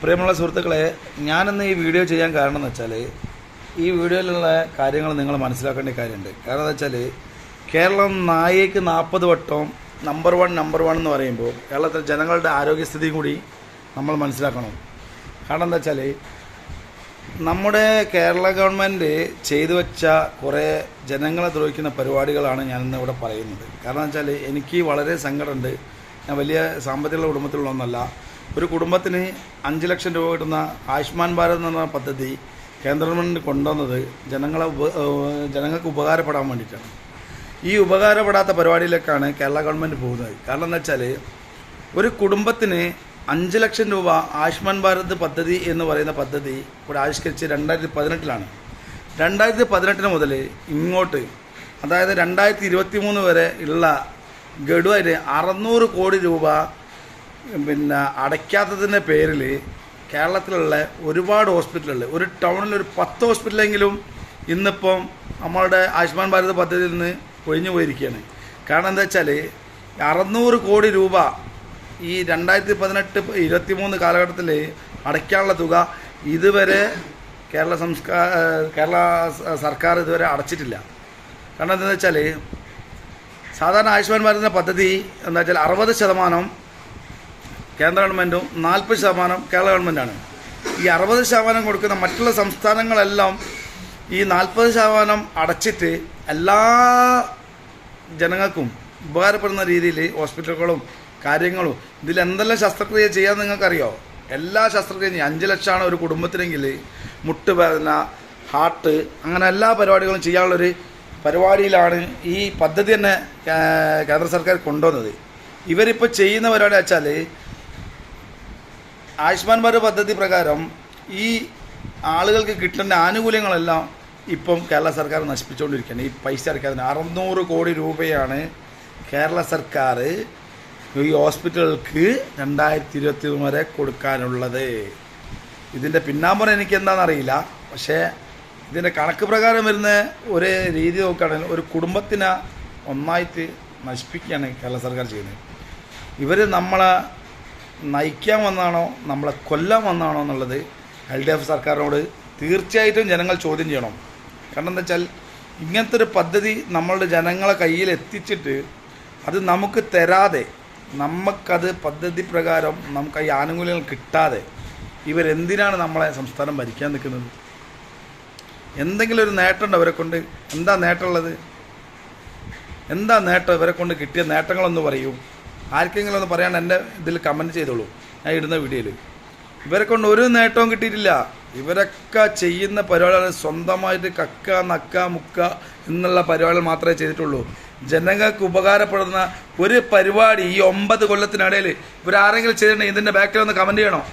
പ്രിയമുള്ള സുഹൃത്തുക്കളെ, ഞാനിന്ന് ഈ വീഡിയോ ചെയ്യാൻ കാരണം എന്ന് വെച്ചാൽ ഈ വീഡിയോയിലുള്ള കാര്യങ്ങൾ നിങ്ങൾ മനസ്സിലാക്കേണ്ട കാര്യമുണ്ട്. കാരണം എന്താ വെച്ചാൽ കേരളം നായേക്ക് 40 വട്ടം നമ്പർ വൺ എന്ന് പറയുമ്പോൾ കേരളത്തിലെ ജനങ്ങളുടെ ആരോഗ്യസ്ഥിതി കൂടി നമ്മൾ മനസ്സിലാക്കണം. കാരണം എന്താ വെച്ചാൽ നമ്മുടെ കേരള ഗവൺമെൻറ് ചെയ്തു വെച്ച കുറേ ജനങ്ങളെ ദ്രോഹിക്കുന്ന പരിപാടികളാണ് ഞാനിന്ന് ഇവിടെ പറയുന്നത്. കാരണം വെച്ചാൽ എനിക്ക് വളരെ സങ്കടമുണ്ട്. ഞാൻ വലിയ സാമ്പത്തിക കുടുംബത്തിലുള്ള ഒന്നല്ല. ഒരു കുടുംബത്തിന് 5 ലക്ഷം രൂപ കിട്ടുന്ന ആയുഷ്മാൻ ഭാരത് എന്ന് പറഞ്ഞ പദ്ധതി കേന്ദ്ര ഗവൺമെൻറ് കൊണ്ടുവന്നത് ജനങ്ങൾക്ക് ഉപകാരപ്പെടാൻ വേണ്ടിയിട്ടാണ്. ഈ ഉപകാരപ്പെടാത്ത പരിപാടിയിലേക്കാണ് കേരള ഗവൺമെൻറ് പോകുന്നത്. കാരണം എന്താ വെച്ചാൽ ഒരു കുടുംബത്തിന് 5 ലക്ഷം രൂപ ആയുഷ്മാൻ ഭാരത് പദ്ധതി എന്ന് പറയുന്ന പദ്ധതി ഇവിടെ ആവിഷ്കരിച്ച് 2018 2018 മുതൽ ഇങ്ങോട്ട്, അതായത് 2023 വരെ ഉള്ള ഗഡുവായിട്ട് 600 കോടി രൂപ അടയ്ക്കാത്തതിൻ്റെ പേരിൽ കേരളത്തിലുള്ള ഒരുപാട് ഹോസ്പിറ്റലുകൾ, ഒരു ടൗണിൽ ഒരു 10 ഹോസ്പിറ്റലെങ്കിലും ഇന്നിപ്പം നമ്മളുടെ ആയുഷ്മാൻ ഭാരത് പദ്ധതിയിൽ നിന്ന് ഒഴിഞ്ഞു പോയിരിക്കുകയാണ്. കാരണം എന്താ വെച്ചാൽ 600 കോടി രൂപ ഈ 2018-23 കാലഘട്ടത്തിൽ അടയ്ക്കാനുള്ള തുക ഇതുവരെ കേരള സർക്കാർ ഇതുവരെ അടച്ചിട്ടില്ല. കാരണം എന്താണെന്ന് വെച്ചാൽ സാധാരണ ആയുഷ്മാൻ ഭാരതിൻ്റെ പദ്ധതി എന്താ വെച്ചാൽ 60% കേന്ദ്ര ഗവൺമെൻറ്റും 40% കേരള ഗവൺമെൻറ്റാണ്. ഈ 60% കൊടുക്കുന്ന മറ്റുള്ള സംസ്ഥാനങ്ങളെല്ലാം ഈ 40% അടച്ചിട്ട് എല്ലാ ജനങ്ങൾക്കും ഉപകാരപ്പെടുന്ന രീതിയിൽ ഹോസ്പിറ്റലുകളും കാര്യങ്ങളും ഇതിലെന്തെല്ലാം ശസ്ത്രക്രിയ ചെയ്യാൻ നിങ്ങൾക്കറിയോ? എല്ലാ ശസ്ത്രക്രിയയും 5 ലക്ഷമാണ് ഒരു കുടുംബത്തിനെങ്കിൽ മുട്ടുവേദന, ഹാർട്ട്, അങ്ങനെ എല്ലാ പരിപാടികളും ചെയ്യാനുള്ളൊരു പരിപാടിയിലാണ് ഈ പദ്ധതി തന്നെ കേന്ദ്ര സർക്കാർ കൊണ്ടുവന്നത്. ഇവരിപ്പോൾ ചെയ്യുന്ന പരിപാടി വെച്ചാൽ ആയുഷ്മാൻ ഭാരത് പദ്ധതി പ്രകാരം ഈ ആളുകൾക്ക് കിട്ടേണ്ട ആനുകൂല്യങ്ങളെല്ലാം ഇപ്പം കേരള സർക്കാർ നശിപ്പിച്ചുകൊണ്ടിരിക്കുകയാണ്. ഈ പൈസ അടയ്ക്കാതെ 600 കോടി രൂപയാണ് കേരള സർക്കാർ ഈ ഹോസ്പിറ്റലുകൾക്ക് 2023 വരെ കൊടുക്കാനുള്ളത്. ഇതിൻ്റെ പിന്നാമ്പുറം എനിക്ക് എന്താണെന്നറിയില്ല. പക്ഷേ ഇതിൻ്റെ കണക്ക് പ്രകാരം വരുന്ന ഒരു രീതി നോക്കുകയാണെങ്കിൽ ഒരു കുടുംബത്തിനെ ഒന്നായിട്ട് നശിപ്പിക്കുകയാണ് കേരള സർക്കാർ ചെയ്യുന്നത്. ഇവർ നമ്മളെ നയിക്കാൻ വന്നാണോ നമ്മളെ കൊല്ലാൻ വന്നാണോ എന്നുള്ളത് LDF സർക്കാരിനോട് തീർച്ചയായിട്ടും ജനങ്ങൾ ചോദ്യം ചെയ്യണം. കാരണം എന്താ വെച്ചാൽ ഇങ്ങനത്തെ ഒരു പദ്ധതി നമ്മളുടെ ജനങ്ങളെ കയ്യിൽ എത്തിച്ചിട്ട് അത് നമുക്ക് തരാതെ, നമുക്കത് പദ്ധതി പ്രകാരം നമുക്ക് ഈ ആനുകൂല്യങ്ങൾ കിട്ടാതെ ഇവരെന്തിനാണ് നമ്മളെ സംസ്ഥാനം ഭരിക്കാൻ നിൽക്കുന്നത്? എന്തെങ്കിലും ഒരു നേട്ടമുണ്ടോ ഇവരെ കൊണ്ട്? എന്താ നേട്ടമുള്ളത്? എന്താ നേട്ടം ഇവരെ കൊണ്ട് കിട്ടിയ നേട്ടങ്ങളൊന്ന് പറയൂ. ആർക്കെങ്കിലും ഒന്ന് പറയാണ്ട് എൻ്റെ ഇതിൽ കമൻറ്റ് ചെയ്തോളൂ, ഞാൻ ഇടുന്ന വീഡിയോയിൽ. ഇവരെ കൊണ്ട് ഒരു നേട്ടവും കിട്ടിയിട്ടില്ല. ഇവരൊക്കെ ചെയ്യുന്ന പരിപാടികൾ സ്വന്തമായിട്ട് കക്ക നക്ക മുക്ക എന്നുള്ള പരിപാടികൾ മാത്രമേ ചെയ്തിട്ടുള്ളൂ. ജനങ്ങൾക്ക് ഉപകാരപ്പെടുന്ന ഒരു പരിപാടി ഈ 9 കൊല്ലത്തിനിടയിൽ ഇവരാരെങ്കിലും ചെയ്തിട്ടുണ്ടെങ്കിൽ ഇതിൻ്റെ ബാക്കിൽ ഒന്ന് കമൻറ്റ് ചെയ്യണം.